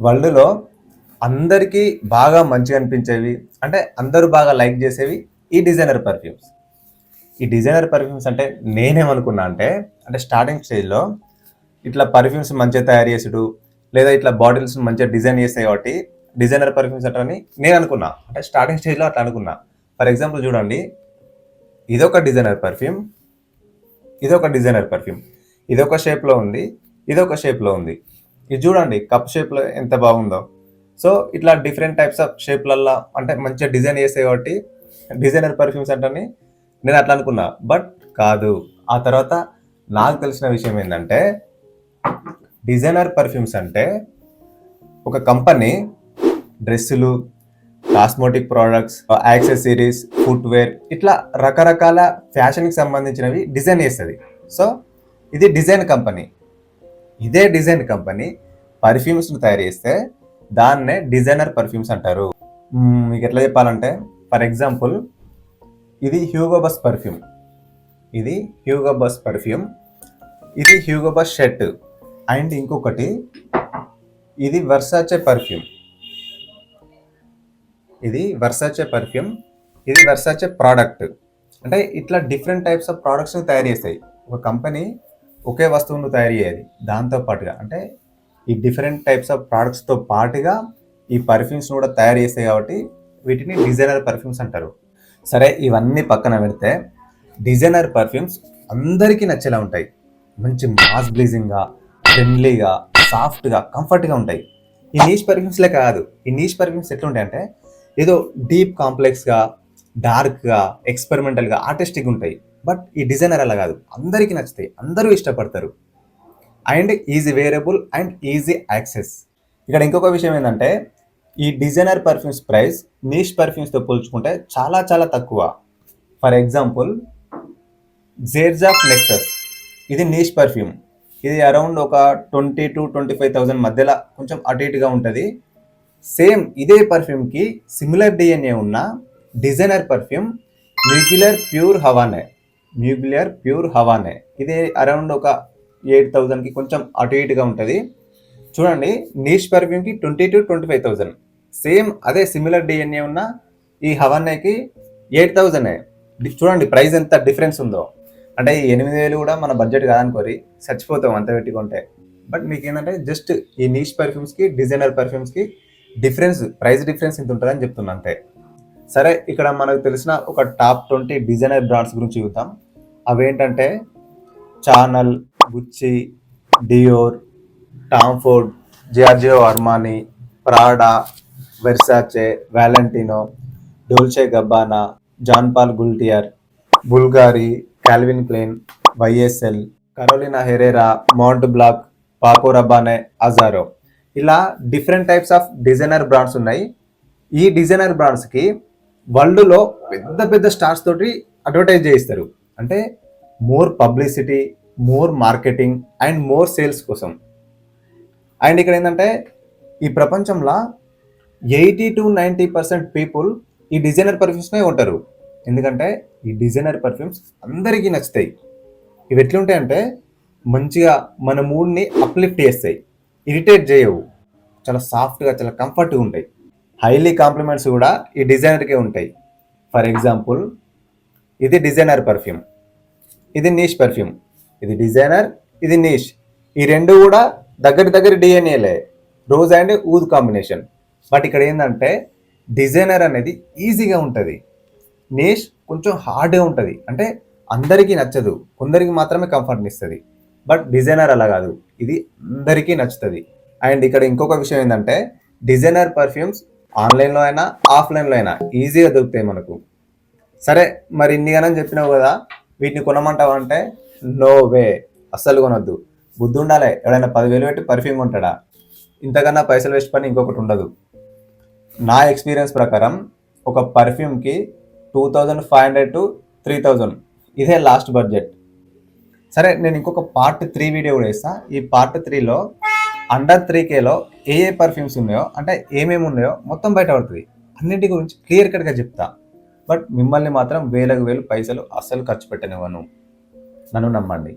వరల్డ్‌లో అందరికీ బాగా మంచిగా అనిపించేవి, అంటే అందరూ బాగా లైక్ చేసేవి ఈ డిజైనర్ పర్ఫ్యూమ్స్. ఈ డిజైనర్ పర్ఫ్యూమ్స్ అంటే నేనేమనుకున్నా అంటే స్టార్టింగ్ స్టేజ్‌లో ఇట్లా పర్ఫ్యూమ్స్ మంచిగా తయారు చేసుడు, లేదా ఇట్లా బాటిల్స్ మంచిగా డిజైన్ చేస్తాయి కాబట్టి డిజైనర్ పర్ఫ్యూమ్స్ అంటారని నేను అనుకున్నా. అంటే స్టార్టింగ్ స్టేజ్‌లో అట్లా అనుకున్నా. ఫర్ ఎగ్జాంపుల్ చూడండి, ఇదొక డిజైనర్ పర్ఫ్యూమ్, ఇదొక డిజైనర్ పర్ఫ్యూమ్. ఇదొక షేప్‌లో ఉంది, ఇదొక షేప్‌లో ఉంది. ఇది చూడండి కప్ షేప్‌లో ఎంత బాగుందో. సో ఇట్లా డిఫరెంట్ టైప్స్ ఆఫ్ షేప్‌లల్లా అంటే మంచిగా డిజైన్ చేస్తాయి కాబట్టి డిజైనర్ పర్ఫ్యూమ్స్ అంటని నేను అట్లా అనుకున్నా. బట్ కాదు. ఆ తర్వాత నాకు తెలిసిన విషయం ఏంటంటే, డిజైనర్ పర్ఫ్యూమ్స్ అంటే ఒక కంపెనీ డ్రెస్సులు, కాస్మోటిక్ ప్రోడక్ట్స్, యాక్సెసరీస్, ఫుట్వేర్ ఇట్లా రకరకాల ఫ్యాషన్కి సంబంధించినవి డిజైన్ చేస్తుంది. సో ఇది డిజైన్ కంపెనీ. ఇదే డిజైన్ కంపెనీ పర్ఫ్యూమ్స్ను తయారు చేస్తే దాన్నే డిజైనర్ పర్ఫ్యూమ్స్ అంటారు. మీకు ఎట్లా చెప్పాలంటే, ఫర్ ఎగ్జాంపుల్ ఇది హ్యూగో బస్ పర్ఫ్యూమ్, ఇది హ్యూగో బస్ పర్ఫ్యూమ్, ఇది హ్యూగో బస్ షర్ట్, అండ్ ఇంకొకటి ఇది వర్సాచే పర్ఫ్యూమ్, ఇది వర్సాచే పర్ఫ్యూమ్, ఇది వర్సాచే ప్రోడక్ట్. అంటే ఇట్లా డిఫరెంట్ టైప్స్ ఆఫ్ ప్రోడక్ట్స్ని తయారు చేస్తాయి. ఒక కంపెనీ ఒకే వస్తువును తయారు చేయాలి, దాంతో పాటుగా అంటే ఈ డిఫరెంట్ టైప్స్ ఆఫ్ ప్రోడక్ట్స్తో పాటుగా ఈ పర్ఫ్యూమ్స్ని కూడా తయారు చేస్తాయి కాబట్టి వీటిని డిజైనర్ పర్ఫ్యూమ్స్ అంటారు. సరే, ఇవన్నీ పక్కన పెడితే డిజైనర్ పర్ఫ్యూమ్స్ అందరికీ నచ్చేలా ఉంటాయి. మంచి మాస్ బ్లీజింగ్గా, ఫ్రెండ్లీగా, సాఫ్ట్గా, కంఫర్ట్గా ఉంటాయి. ఈ నీష్ పర్ఫ్యూమ్స్లే కాదు. ఈ నీష్ పర్ఫ్యూమ్స్ ఎట్లుంటాయంటే ఏదో డీప్ కాంప్లెక్స్గా, డార్క్గా, ఎక్స్పెరిమెంటల్గా, ఆర్టిస్టిక్గా ఉంటాయి. బట్ ఈ డిజైనర్ అలా కాదు, అందరికీ నచ్చుతాయి, అందరూ ఇష్టపడతారు. And easy wearable and easy access. ఇక్కడ ఇంకొక విషయం ఏంటంటే, ఈ డిజైనర్ పర్ఫ్యూమ్స్ ప్రైస్ నీష్ పర్ఫ్యూమ్స్తో పోల్చుకుంటే చాలా చాలా తక్కువ. ఫర్ ఎగ్జాంపుల్ జేర్జాఫ్ నెక్సస్, ఇది నీష్ పర్ఫ్యూమ్. ఇది అరౌండ్ ఒక 20 to 25,000 మధ్యలో కొంచెం అటు ఇటుగా ఉంటుంది. సేమ్ ఇదే పర్ఫ్యూమ్కి సిమిలర్ డిఎన్ఏ ఉన్న డిజైనర్ పర్ఫ్యూమ్ మ్యూగ్యులర్ ప్యూర్ హవానే, మ్యూగ్యులర్ ప్యూర్ హవానే, ఇది అరౌండ్ ఒక 8,000కి కొంచెం అటు ఇటుగా ఉంటుంది. చూడండి, నీష్ పర్ఫ్యూమ్కి 20 to 25,000. సేమ్ అదే సిమిలర్ డిఎన్ఏ ఉన్న ఈ హవానేకి 8,000. చూడండి ప్రైస్ ఎంత డిఫరెన్స్ ఉందో. అంటే ఈ 8,000 కూడా మన బడ్జెట్ కాదనుకోరి, చచ్చిపోతాం అంత పెట్టుకుంటే. బట్ మీకు ఏంటంటే జస్ట్ ఈ నీష్ పర్ఫ్యూమ్స్కి డిజైనర్ పర్ఫ్యూమ్స్కి డిఫరెన్స్, ప్రైస్ డిఫరెన్స్ ఇంత ఉంటుందని చెప్తున్నా అంతే. సరే, ఇక్కడ మనకు తెలిసిన ఒక టాప్ 20 డిజైనర్ బ్రాండ్స్ గురించి చూద్దాం. అవేంటంటే Chanel, Gucci, Dior, Tom Ford, Giorgio Armani, Prada, Versace, Valentino, Dolce Gabbana, Jean Paul Gaultier, Bulgari, Calvin Klein, YSL, Carolina Herrera, Mont Blanc, Paco Rabanne, Azzaro, ఇలా different types of designer brands ఉన్నాయి. ఈ designer బ్రాండ్స్కి వరల్డ్లో పెద్ద పెద్ద stars తోటి advertise చేయిస్తారు. అంటే more publicity, more marketing and more sales కోసం. అండ్ ఇక్కడ ఏంటంటే ఈ ప్రపంచంలో 80 to 90% పీపుల్ ఈ డిజైనర్ పర్ఫ్యూమ్స్నే ఉంటారు. ఎందుకంటే ఈ డిజైనర్ పర్ఫ్యూమ్స్ అందరికీ నచ్చుతాయి. ఇవి ఎట్లుంటాయంటే మంచిగా మన మూడ్ని అప్లిఫ్ట్ చేస్తాయి, ఇరిటేట్ చేయవు, చాలా సాఫ్ట్గా, చాలా కంఫర్ట్గా ఉంటాయి. హైలీ కాంప్లిమెంట్స్ కూడా ఈ డిజైనర్కే ఉంటాయి. ఫర్ ఎగ్జాంపుల్ ఇది డిజైనర్ పర్ఫ్యూమ్, ఇది నీష్ పర్ఫ్యూమ్. ఇది డిజైనర్, ఇది నీష్. ఈ రెండు కూడా దగ్గర డిఎన్ఏలే, రోజ్ అండ్ ఊద్ కాంబినేషన్. బట్ ఇక్కడ ఏంటంటే డిజైనర్ అనేది ఈజీగా ఉంటుంది, నీష్ కొంచెం హార్డ్గా ఉంటుంది. అంటే అందరికీ నచ్చదు, కొందరికి మాత్రమే కంఫర్ట్ని ఇస్తుంది. బట్ డిజైనర్ అలా కాదు, ఇది అందరికీ నచ్చుతుంది. అండ్ ఇక్కడ ఇంకొక విషయం ఏంటంటే డిజైనర్ పర్ఫ్యూమ్స్ ఆన్లైన్లో అయినా ఆఫ్లైన్లో అయినా ఈజీగా దొరుకుతాయి మనకు. సరే, మరి ఇన్నిగానని చెప్పినావు కదా, వీటిని కొనమంటావు అంటే నో వే, అస్సలు కొనొద్దు. బుద్ధి ఉండాలి. ఎవడైనా 10,000 పెట్టి పర్ఫ్యూమ్ కొంటాడా? ఇంతకన్నా పైసలు వేస్ట్ పని ఇంకొకటి ఉండదు. నా ఎక్స్పీరియన్స్ ప్రకారం ఒక పర్ఫ్యూమ్కి 2,500 to 3,000 ఇదే లాస్ట్ బడ్జెట్. సరే, నేను ఇంకొక పార్ట్ 3 వీడియో కూడా వేస్తా. ఈ పార్ట్ 3లో అండర్ 3Kలో ఏ పర్ఫ్యూమ్స్ ఉన్నాయో, అంటే ఏమేమి ఉన్నాయో మొత్తం బయట పడుతుంది. అన్నింటి గురించి క్లియర్ కట్గా చెప్తా. బట్ మిమ్మల్ని మాత్రం వేలకు వేలు పైసలు అస్సలు ఖర్చు పెట్టనివ్వను, నన్ను నమ్మండి.